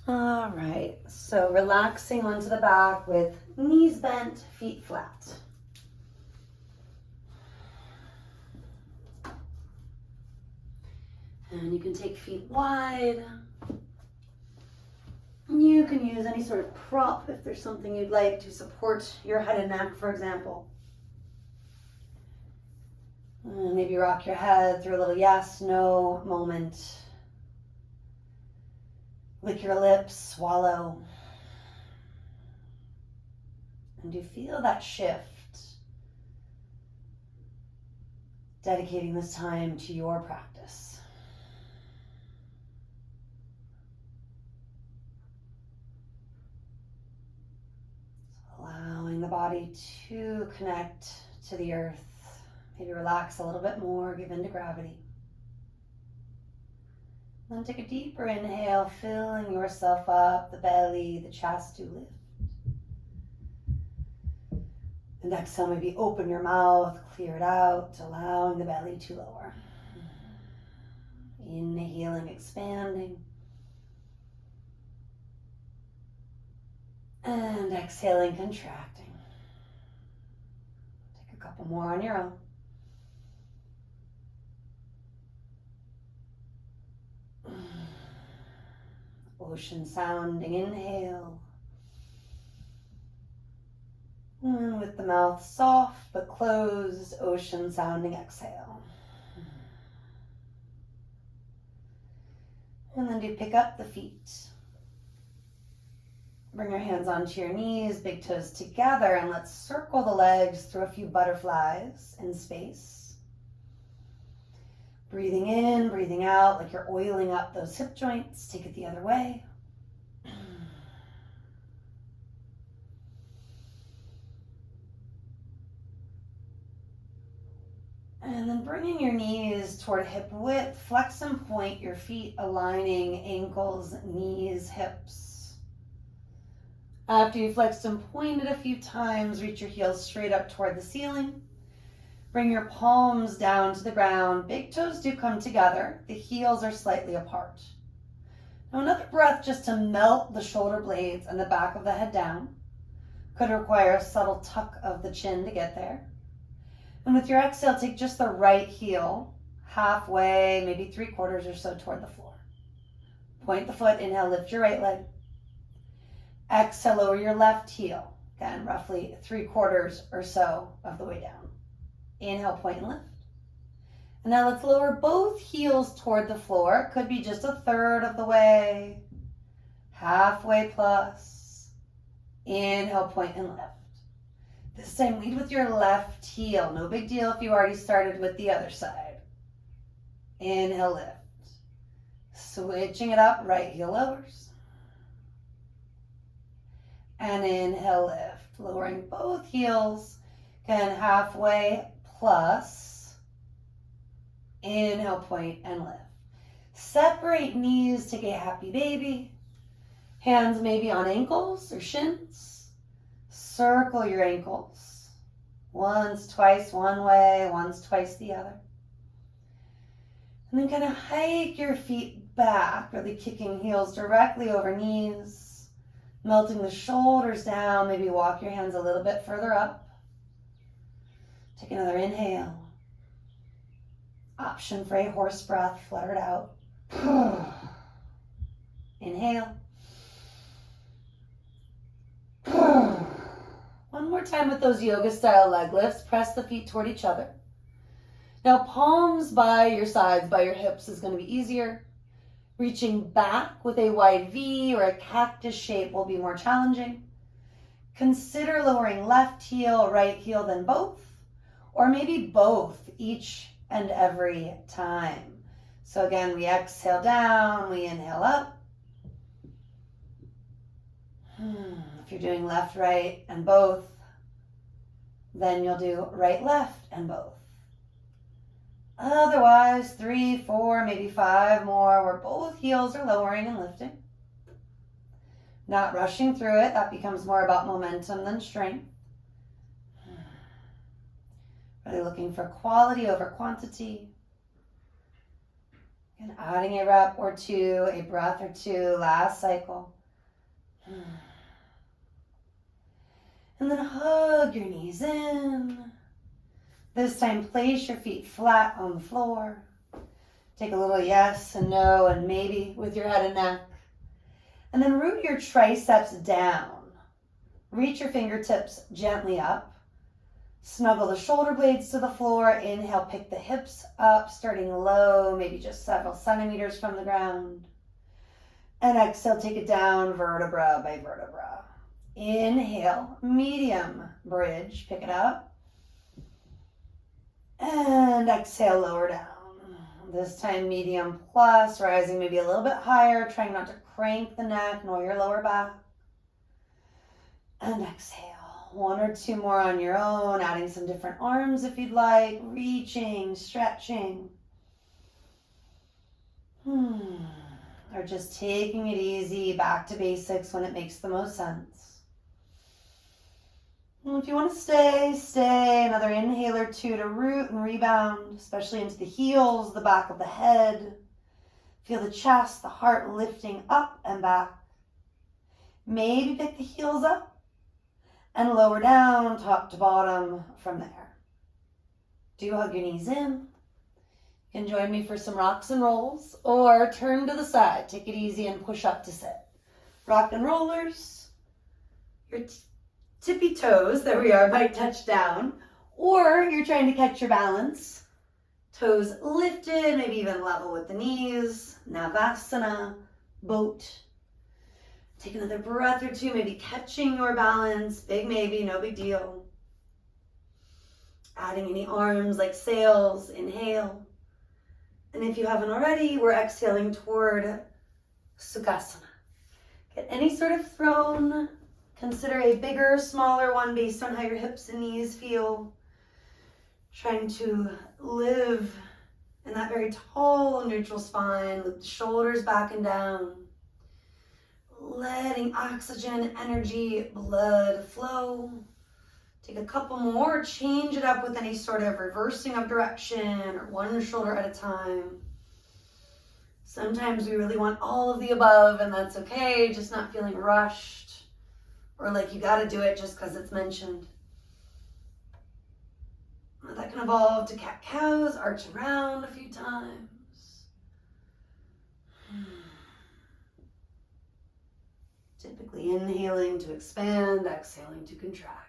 All right, so relaxing onto the back with knees bent, feet flat. And you can take feet wide. You can use any sort of prop if there's something you'd like to support your head and neck, for example. And maybe rock your head through a little yes, no moment. Lick your lips, swallow. And do you feel that shift? Dedicating this time to your practice. Allowing the body to connect to the earth. Maybe relax a little bit more, give in to gravity. Then take a deeper inhale, filling yourself up, the belly, the chest to lift. And exhale, maybe open your mouth, clear it out, allowing the belly to lower. Inhaling, expanding. And exhaling, contracting. Take a couple more on your own. Ocean sounding inhale. And with the mouth soft but closed, ocean sounding exhale. And then do pick up the feet. Bring your hands onto your knees, big toes together, and let's circle the legs through a few butterflies in space. Breathing in, breathing out, like you're oiling up those hip joints. Take it the other way. And then bringing your knees toward hip width, flex and point your feet, aligning ankles, knees, hips. After you've flexed and pointed a few times, reach your heels straight up toward the ceiling. Bring your palms down to the ground. Big toes do come together. The heels are slightly apart. Now another breath just to melt the shoulder blades and the back of the head down. Could require a subtle tuck of the chin to get there. And with your exhale, take just the right heel halfway, maybe 3/4 or so toward the floor. Point the foot, inhale, lift your right leg. Exhale, lower your left heel. Again, roughly 3/4 or so of the way down. Inhale, point and lift. And now let's lower both heels toward the floor. It could be just 1/3 of the way, halfway plus. Inhale, point and lift. This time, lead with your left heel. No big deal if you already started with the other side. Inhale, lift. Switching it up, right heel lowers. And inhale, lift. Lowering both heels, again, halfway plus. Inhale, point and lift. Separate knees, take a happy baby. Hands maybe on ankles or shins. Circle your ankles. Once, twice one way, once, twice the other. And then kind of hike your feet back, really kicking heels directly over knees. Melting the shoulders down, maybe walk your hands a little bit further up. Take another inhale. Option for a horse breath, flutter it out. Inhale. One more time with those yoga style leg lifts. Press the feet toward each other. Now palms by your sides, by your hips is going to be easier. Reaching back with a wide V or a cactus shape will be more challenging. Consider lowering left heel, right heel, then both. Or maybe both, each and every time. So again, we exhale down, we inhale up. If you're doing left, right, and both, then you'll do right, left, and both. Otherwise, 3, 4, maybe 5 more where both heels are lowering and lifting. Not rushing through it. That becomes more about momentum than strength. Really looking for quality over quantity. And adding a rep or two, a breath or two, last cycle. And then hug your knees in. This time, place your feet flat on the floor. Take a little yes and no and maybe with your head and neck. And then root your triceps down. Reach your fingertips gently up. Snuggle the shoulder blades to the floor. Inhale, pick the hips up, starting low, maybe just several centimeters from the ground. And exhale, take it down vertebra by vertebra. Inhale, medium bridge, pick it up. And exhale, lower down. This time, medium plus, rising maybe a little bit higher, trying not to crank the neck nor your lower back. And exhale. One or two more on your own, adding some different arms if you'd like, reaching, stretching. Or just taking it easy, back to basics when it makes the most sense. And if you want to stay. Another inhale or two to root and rebound, especially into the heels, the back of the head. Feel the chest, the heart lifting up and back. Maybe pick the heels up and lower down, top to bottom from there. Do hug your knees in. You can join me for some rocks and rolls, or turn to the side. Take it easy and push up to sit. Rock and rollers. Your tippy toes, there we are, might touch down. Or you're trying to catch your balance. Toes lifted, maybe even level with the knees. Navasana, boat. Take another breath or two, maybe catching your balance. Big maybe, no big deal. Adding any arms like sails, inhale. And if you haven't already, we're exhaling toward Sukhasana. Get any sort of throne. Consider a bigger, smaller one based on how your hips and knees feel. Trying to live in that very tall, neutral spine with the shoulders back and down. Letting oxygen, energy, blood flow. Take a couple more, change it up with any sort of reversing of direction or one shoulder at a time. Sometimes we really want all of the above, and that's okay, just not feeling rushed or like you gotta do it just because it's mentioned. That can evolve to cat-cows, arch around a few times. Typically inhaling to expand, exhaling to contract.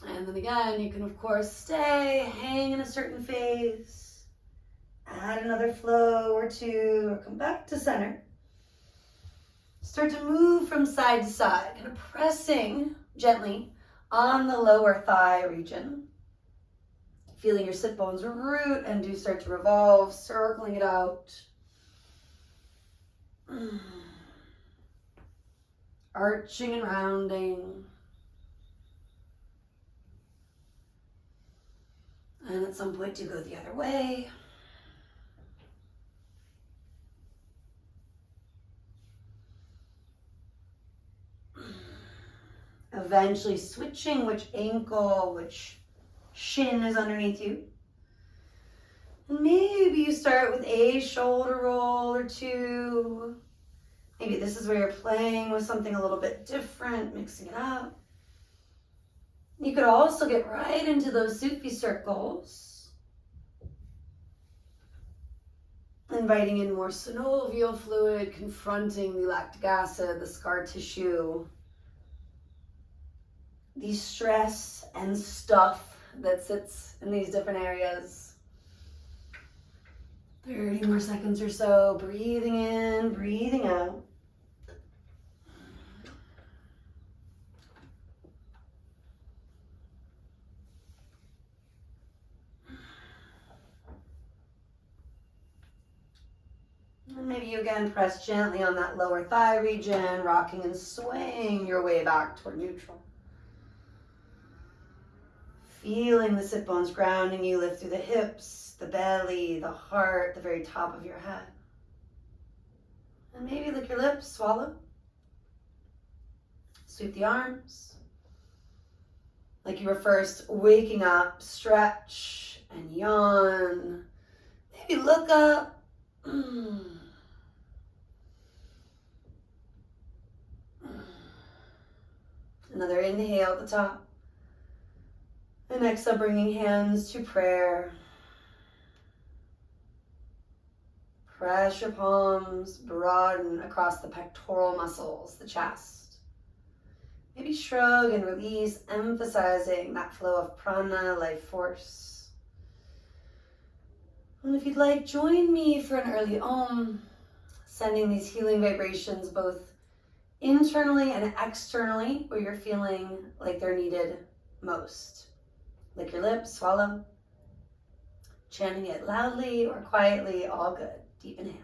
And then again, you can of course stay, hang in a certain phase, add another flow or two, or come back to center. Start to move from side to side, kind of pressing gently on the lower thigh region. Feeling your sit bones root and do start to revolve, circling it out. Arching and rounding. And at some point do go the other way. Eventually switching which ankle, which shin is underneath you. And maybe you start with a shoulder roll or two. Maybe this is where you're playing with something a little bit different, mixing it up. You could also get right into those Sufi circles. Inviting in more synovial fluid, confronting the lactic acid, the scar tissue, the stress and stuff that sits in these different areas. 30 more seconds or so, breathing in, breathing out. And maybe you again press gently on that lower thigh region, rocking and swaying your way back toward neutral. Feeling the sit bones grounding you, lift through the hips, the belly, the heart, the very top of your head. And maybe lick your lips, swallow. Sweep the arms. Like you were first waking up, stretch and yawn. Maybe look up. Another inhale at the top. And exhale, bringing hands to prayer. Press your palms, broaden across the pectoral muscles, the chest. Maybe shrug and release, emphasizing that flow of prana, life force. And if you'd like, join me for an early Om, sending these healing vibrations both internally and externally where you're feeling like they're needed most. Lick your lips, swallow. Chanting it loudly or quietly, all good. Deep inhale.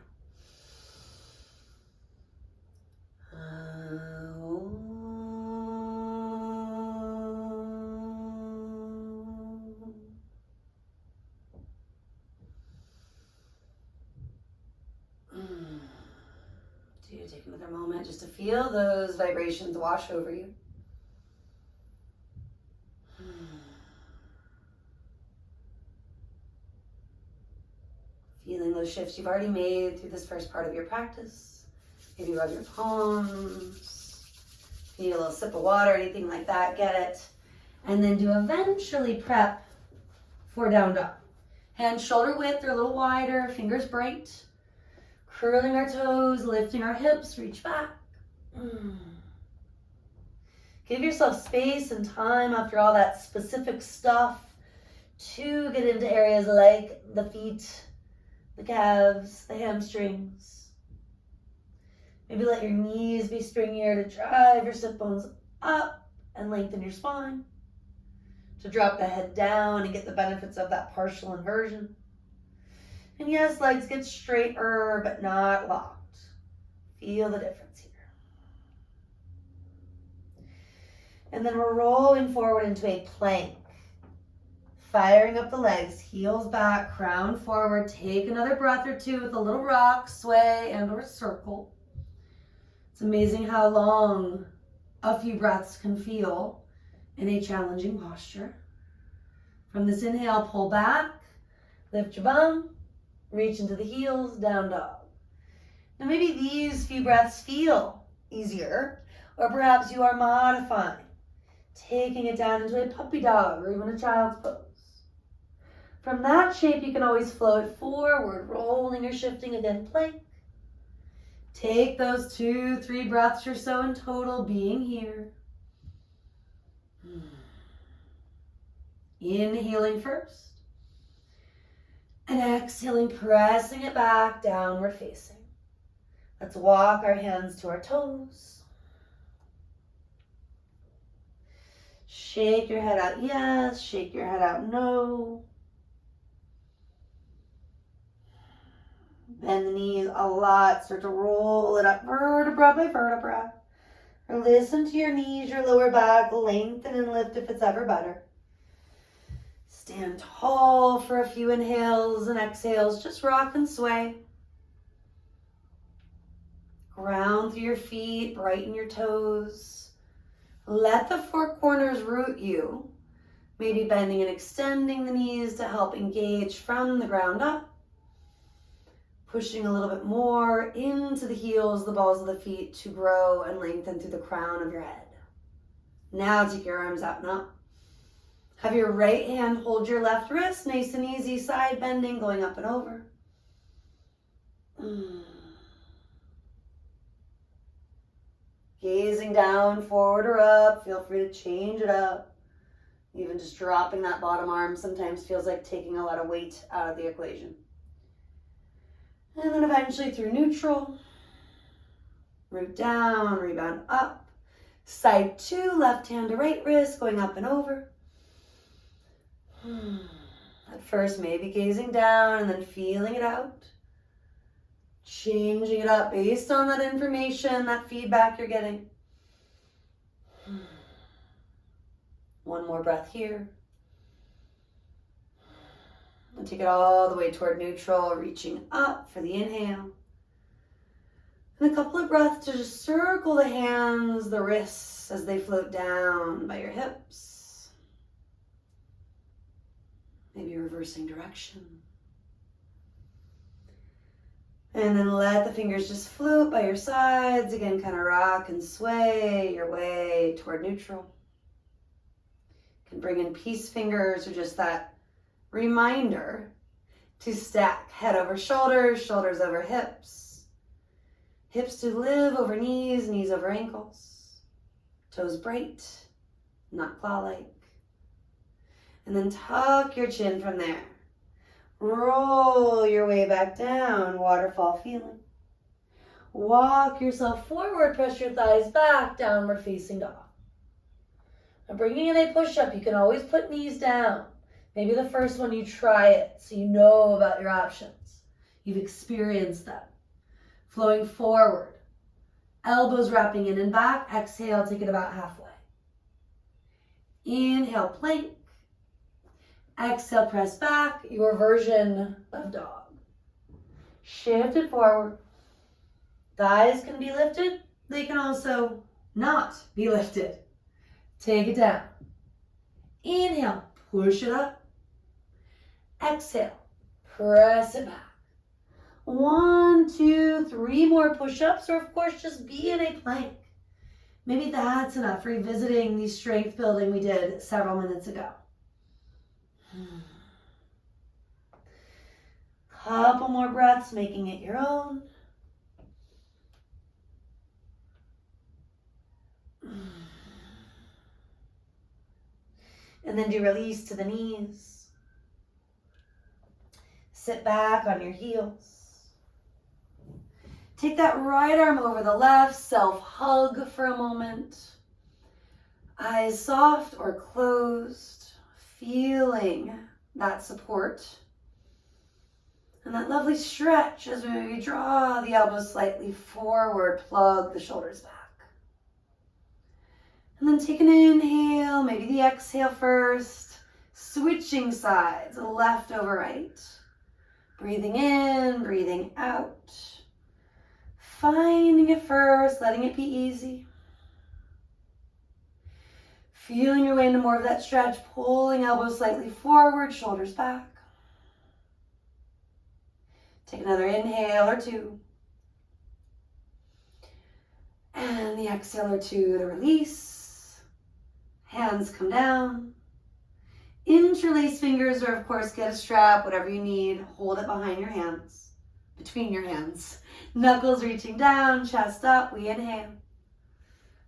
So you take another moment just to feel those vibrations wash over you. Feeling those shifts you've already made through this first part of your practice. Maybe rub your palms. If you need a little sip of water, anything like that, get it. And then to eventually prep for down dog. Hands shoulder width or a little wider, fingers bright. Curling our toes, lifting our hips, reach back. Give yourself space and time after all that specific stuff to get into areas like the feet, the calves, the hamstrings. Maybe let your knees be stringier to drive your sit bones up and lengthen your spine. To drop the head down and get the benefits of that partial inversion. And yes, legs get straighter, but not locked. Feel the difference here. And then we're rolling forward into a plank. Firing up the legs, heels back, crown forward. Take another breath or two with a little rock, sway, and or circle. It's amazing how long a few breaths can feel in a challenging posture. From this inhale, pull back, lift your bum, reach into the heels, down dog. Now maybe these few breaths feel easier, or perhaps you are modifying, taking it down into a puppy dog or even a child's pose. From that shape, you can always float forward, rolling or shifting again, plank. Take those 2-3 breaths or so in total, being here. Inhaling first. And exhaling, pressing it back, downward facing. Let's walk our hands to our toes. Shake your head out, yes. Shake your head out, no. Bend the knees a lot. Start to roll it up vertebra by vertebra. Or listen to your knees, your lower back. Lengthen and lift if it's ever better. Stand tall for a few inhales and exhales. Just rock and sway. Ground through your feet. Brighten your toes. Let the four corners root you. Maybe bending and extending the knees to help engage from the ground up. Pushing a little bit more into the heels, the balls of the feet to grow and lengthen through the crown of your head. Now take your arms out and up. Have your right hand hold your left wrist, nice and easy, side bending, going up and over. Gazing down, forward or up, feel free to change it up. Even just dropping that bottom arm sometimes feels like taking a lot of weight out of the equation. And then eventually through neutral, root down, rebound up. Side two, left hand to right wrist, going up and over. At first, maybe gazing down and then feeling it out. Changing it up based on that information, that feedback you're getting. One more breath here. And take it all the way toward neutral, reaching up for the inhale. And a couple of breaths to just circle the hands, the wrists as they float down by your hips. Maybe reversing direction. And then let the fingers just float by your sides. Again, kind of rock and sway your way toward neutral. You can bring in peace fingers or just that reminder to stack head over shoulders, shoulders over hips. Hips to live over knees, knees over ankles. Toes bright, not claw-like. And then tuck your chin from there. Roll your way back down, waterfall feeling. Walk yourself forward, press your thighs back, downward facing dog. And bringing in a push-up, you can always put knees down. Maybe the first one you try it so you know about your options. You've experienced them. Flowing forward. Elbows wrapping in and back. Exhale, take it about halfway. Inhale, plank. Exhale, press back, your version of dog. Shift it forward. Thighs can be lifted. They can also not be lifted. Take it down. Inhale, push it up. Exhale, press it back. 1, 2, 3 more push-ups, or of course, just be in a plank. Maybe that's enough, revisiting the strength building we did several minutes ago. Couple more breaths, making it your own. And then do release to the knees. Sit back on your heels. Take that right arm over the left, self-hug for a moment. Eyes soft or closed, feeling that support. And that lovely stretch as we maybe draw the elbows slightly forward, plug the shoulders back. And then take an inhale, maybe the exhale first. Switching sides, left over right. Breathing in, breathing out. Finding it first, letting it be easy. Feeling your way into more of that stretch, pulling elbows slightly forward, shoulders back. Take another inhale or two. And the exhale or two to release. Hands come down. Interlace fingers, or of course get a strap, whatever you need. Hold it behind your hands, between your hands. Knuckles reaching down, chest up, we inhale.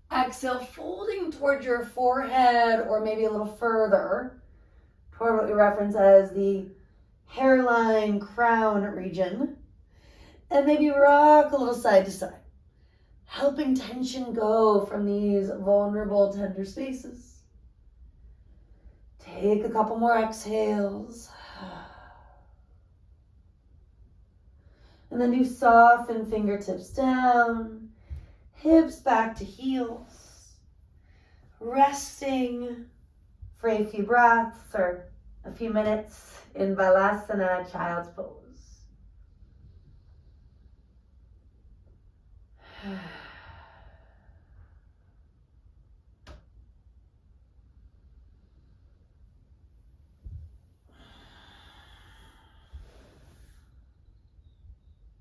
Exhale, folding towards your forehead or maybe a little further toward what we reference as the hairline, crown region. And maybe rock a little side to side, helping tension go from these vulnerable, tender spaces. Take a couple more exhales. And then do soften fingertips down, hips back to heels. Resting for a few breaths or a few minutes in Balasana, child's pose.